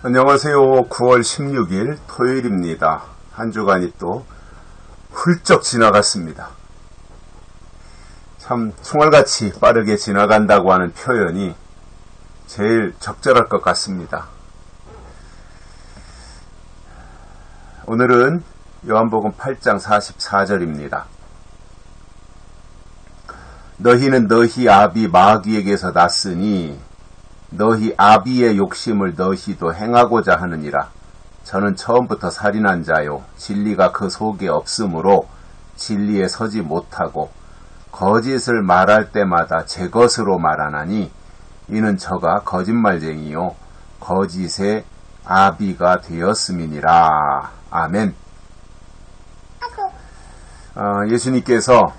안녕하세요. 9월 16일 토요일입니다. 한 주간이 또 훌쩍 지나갔습니다. 참 총알같이 빠르게 지나간다고 하는 표현이 제일 적절할 것 같습니다. 오늘은 요한복음 8장 44절입니다. 너희는 너희 아비 마귀에게서 났으니 너희 아비의 욕심을 너희도 행하고자 하느니라. 저는 처음부터 살인한 자요 진리가 그 속에 없으므로 진리에 서지 못하고 거짓을 말할 때마다 제 것으로 말하나니 이는 저가 거짓말쟁이요 거짓의 아비가 되었음이니라. 아멘. 예수님께서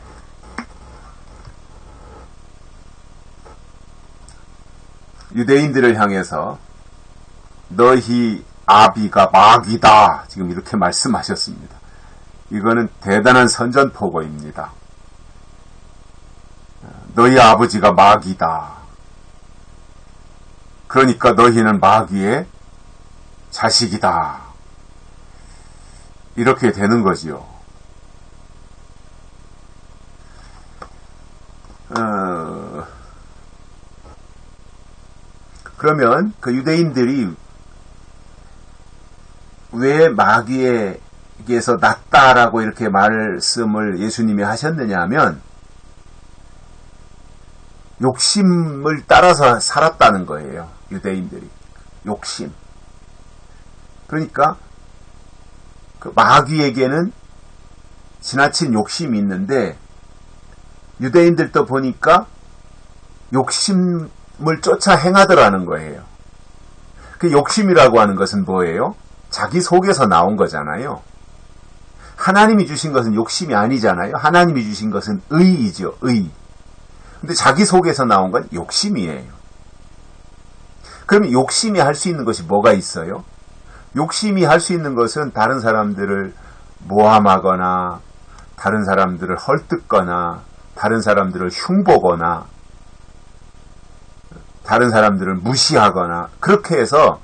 유대인들을 향해서 너희 아비가 마귀다 지금 이렇게 말씀하셨습니다. 이거는 대단한 선전포고입니다. 너희 아버지가 마귀다. 그러니까 너희는 마귀의 자식이다. 이렇게 되는 거지요. 그러면 그 유대인들이 왜 마귀에게서 났다라고 이렇게 말씀을 예수님이 하셨느냐 하면 욕심을 따라서 살았다는 거예요. 유대인들이. 욕심. 그러니까 그 마귀에게는 지나친 욕심이 있는데 유대인들도 보니까 욕심을 쫓아 행하더라는 거예요. 그 욕심이라고 하는 것은 뭐예요? 자기 속에서 나온 거잖아요. 하나님이 주신 것은 욕심이 아니잖아요. 하나님이 주신 것은 의이죠. 의. 근데 자기 속에서 나온 건 욕심이에요. 그러면 욕심이 할 수 있는 것이 뭐가 있어요? 욕심이 할 수 있는 것은 다른 사람들을 모함하거나 다른 사람들을 헐뜯거나 다른 사람들을 흉보거나 다른 사람들을 무시하거나 그렇게 해서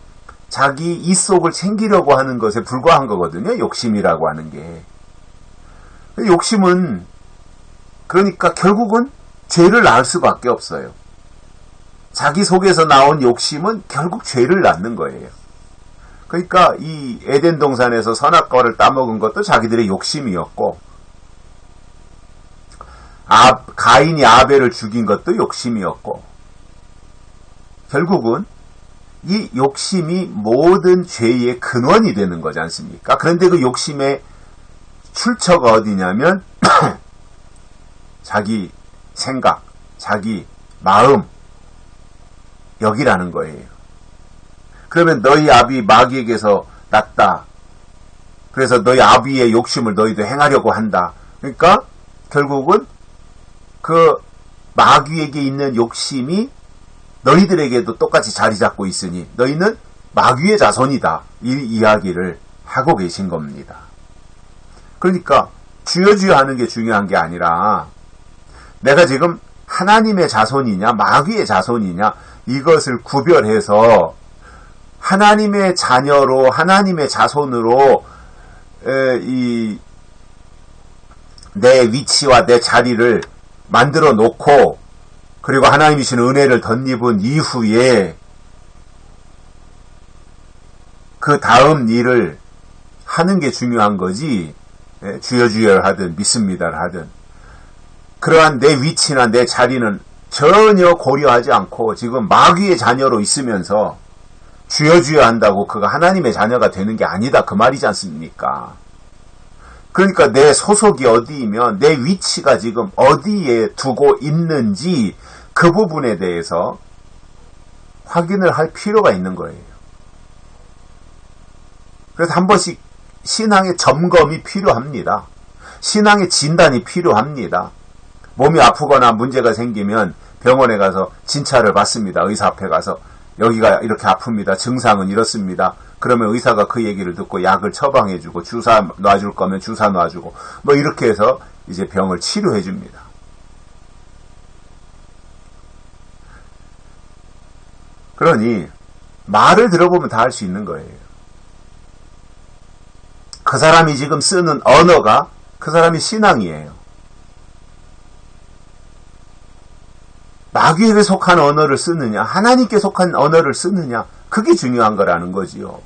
자기 이속을 챙기려고 하는 것에 불과한 거거든요. 욕심이라고 하는 게. 욕심은 그러니까 결국은 죄를 낳을 수밖에 없어요. 자기 속에서 나온 욕심은 결국 죄를 낳는 거예요. 그러니까 이 에덴 동산에서 선악과를 따먹은 것도 자기들의 욕심이었고 가인이 아벨을 죽인 것도 욕심이었고 결국은 이 욕심이 모든 죄의 근원이 되는 거지 않습니까? 그런데 그 욕심의 출처가 어디냐면 자기 생각, 자기 마음 여기라는 거예요. 그러면 너희 아비 마귀에게서 났다. 그래서 너희 아비의 욕심을 너희도 행하려고 한다. 그러니까 결국은 그 마귀에게 있는 욕심이 너희들에게도 똑같이 자리 잡고 있으니 너희는 마귀의 자손이다. 이 이야기를 하고 계신 겁니다. 그러니까 주여 하는 게 중요한 게 아니라 내가 지금 하나님의 자손이냐 마귀의 자손이냐 이것을 구별해서 하나님의 자녀로 하나님의 자손으로 내 위치와 내 자리를 만들어 놓고 그리고 하나님이 주신 은혜를 덧입은 이후에 그 다음 일을 하는 게 중요한 거지. 주여 하든 믿습니다를 하든 그러한 내 위치나 내 자리는 전혀 고려하지 않고 지금 마귀의 자녀로 있으면서 주여 한다고 그가 하나님의 자녀가 되는 게 아니다 그 말이지 않습니까? 그러니까 내 소속이 어디이면 내 위치가 지금 어디에 두고 있는지 그 부분에 대해서 확인을 할 필요가 있는 거예요. 그래서 한 번씩 신앙의 점검이 필요합니다. 신앙의 진단이 필요합니다. 몸이 아프거나 문제가 생기면 병원에 가서 진찰을 받습니다. 의사 앞에 가서 여기가 이렇게 아픕니다. 증상은 이렇습니다. 그러면 의사가 그 얘기를 듣고 약을 처방해주고 주사 놔줄 거면 주사 놔주고 뭐 이렇게 해서 이제 병을 치료해줍니다. 그러니 말을 들어보면 다 알 수 있는 거예요. 그 사람이 지금 쓰는 언어가 그 사람의 신앙이에요. 마귀에게 속한 언어를 쓰느냐, 하나님께 속한 언어를 쓰느냐, 그게 중요한 거라는 거지요.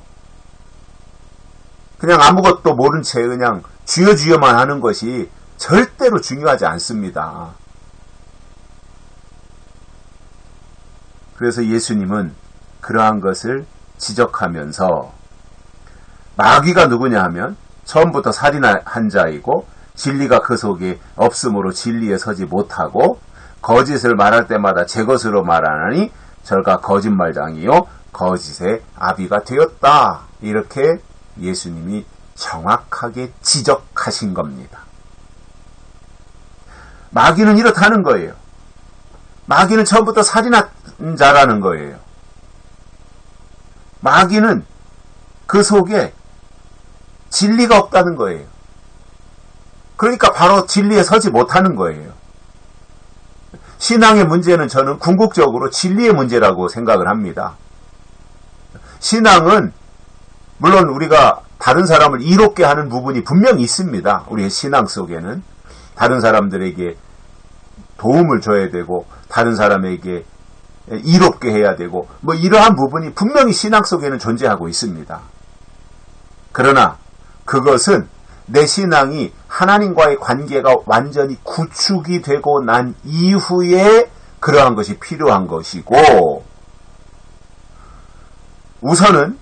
그냥 아무것도 모른 채 그냥 주여 주여만 하는 것이 절대로 중요하지 않습니다. 그래서 예수님은 그러한 것을 지적하면서 마귀가 누구냐 하면 처음부터 살인한 자이고 진리가 그 속에 없으므로 진리에 서지 못하고 거짓을 말할 때마다 제 것으로 말하나니 저가 거짓말장이요 거짓의 아비가 되었다. 이렇게 예수님이 정확하게 지적하신 겁니다. 마귀는 이렇다는 거예요. 마귀는 처음부터 살인한 자라는 거예요. 마귀는 그 속에 진리가 없다는 거예요. 그러니까 바로 진리에 서지 못하는 거예요. 신앙의 문제는 저는 궁극적으로 진리의 문제라고 생각을 합니다. 신앙은 물론 우리가 다른 사람을 이롭게 하는 부분이 분명히 있습니다. 우리의 신앙 속에는 다른 사람들에게 도움을 줘야 되고 다른 사람에게 이롭게 해야 되고 뭐 이러한 부분이 분명히 신앙 속에는 존재하고 있습니다. 그러나 그것은 내 신앙이 하나님과의 관계가 완전히 구축이 되고 난 이후에 그러한 것이 필요한 것이고, 우선은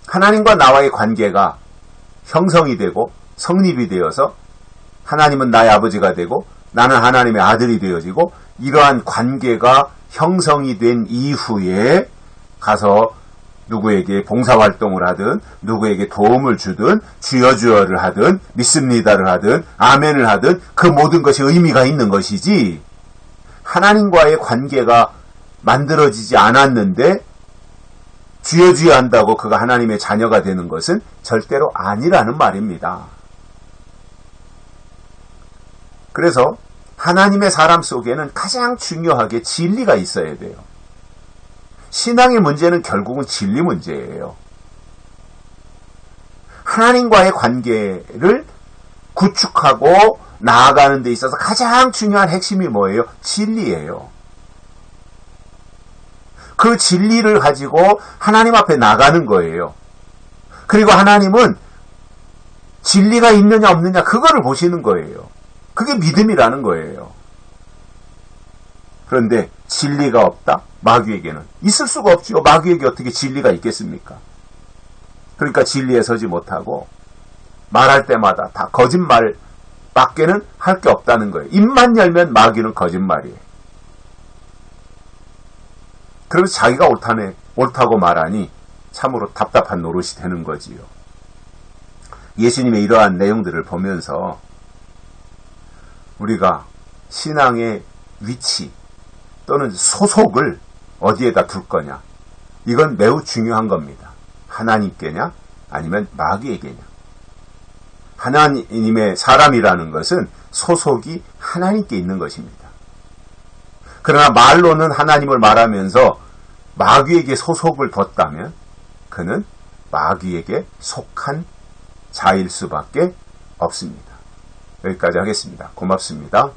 하나님과 나와의 관계가 형성이 되고 성립이 되어서 하나님은 나의 아버지가 되고 나는 하나님의 아들이 되어지고 이러한 관계가 형성이 된 이후에 가서 누구에게 봉사활동을 하든 누구에게 도움을 주든 주여 주여를 하든 믿습니다를 하든 아멘을 하든 그 모든 것이 의미가 있는 것이지, 하나님과의 관계가 만들어지지 않았는데 주여 주여 한다고 그가 하나님의 자녀가 되는 것은 절대로 아니라는 말입니다. 그래서 하나님의 사람 속에는 가장 중요하게 진리가 있어야 돼요. 신앙의 문제는 결국은 진리 문제예요. 하나님과의 관계를 구축하고 나아가는 데 있어서 가장 중요한 핵심이 뭐예요? 진리예요. 그 진리를 가지고 하나님 앞에 나가는 거예요. 그리고 하나님은 진리가 있느냐 없느냐 그거를 보시는 거예요. 그게 믿음이라는 거예요. 그런데 진리가 없다? 마귀에게는 있을 수가 없지요. 마귀에게 어떻게 진리가 있겠습니까? 그러니까 진리에 서지 못하고 말할 때마다 다 거짓말 밖에는 할 게 없다는 거예요. 입만 열면 마귀는 거짓말이에요. 그러면서 자기가 옳다고 말하니 참으로 답답한 노릇이 되는 거지요. 예수님의 이러한 내용들을 보면서 우리가 신앙의 위치 또는 소속을 어디에다 둘 거냐, 이건 매우 중요한 겁니다. 하나님께냐 아니면 마귀에게냐. 하나님의 사람이라는 것은 소속이 하나님께 있는 것입니다. 그러나 말로는 하나님을 말하면서 마귀에게 소속을 뒀다면 그는 마귀에게 속한 자일 수밖에 없습니다. 여기까지 하겠습니다. 고맙습니다.